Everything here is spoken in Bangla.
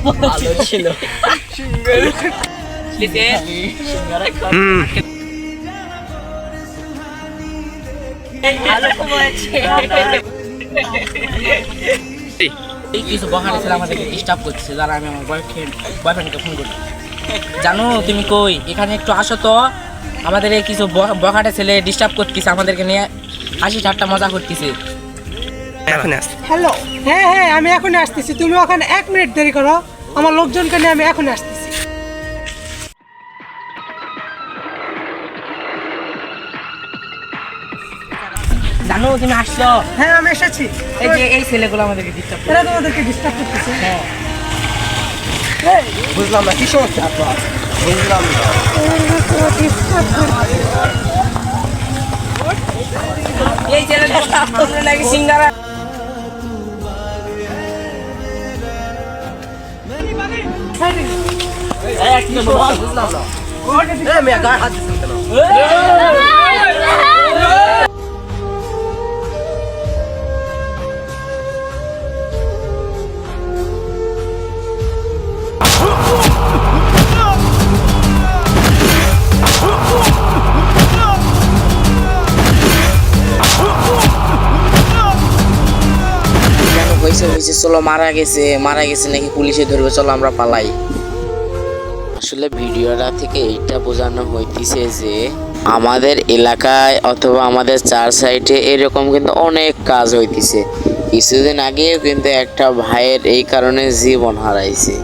ভালো ছিল এই কিছু বহানে ছেলে আমাদেরকে ডিস্টার্ব করছে, যারা আমি আমার বয়ফ্রেন্ডকে ফোন করি, জানো তুমি কই, এখানে একটু আসো তো, আমাদের এই কিছু বখাটে ছেলে ডিস্টার্ব করতেছে, আমাদেরকে নিয়ে হাসি ঠাট্টা মজা করতেছে। হ্যালো, হ্যাঁ হ্যাঁ আমি এখনই আসতেছি, তুমি ওখানে 1 মিনিট দেরি করো, আমার লোকজনকে নিয়ে আমি এখনই আসতেছি। জানো তুমি আসছো? হ্যাঁ আমি এসেছি। এই যে এই ছেলেগুলো আমাদেরকে ডিস্টার্ব করে। এরা তোমাদেরকে ডিস্টার্ব করতেছে। হ্যাঁ বুঝলাম না কি সমস্যা আপনার, বুঝলাম না। এই ছেলেটা আপনাদের নাকি সিঙ্গারা। বুঝলাম না। মেয়ে গায়ে হাত দিচ্ছেন কেন? হয়েছে চলো, মারা গেছে নাকি পুলিশে ধরবে, চলো আমরা পালাই। আসলে ভিডিওটা থেকে এইটা বোঝানো হইতেছে যে আমাদের এলাকায় অথবা আমাদের 4 সাইডে এরকম কিন্তু অনেক কাজ হইতেছে। কিছুদিন আগেও কিন্তু একটা ভাইয়ের এই কারণে জীবন হারাইছে।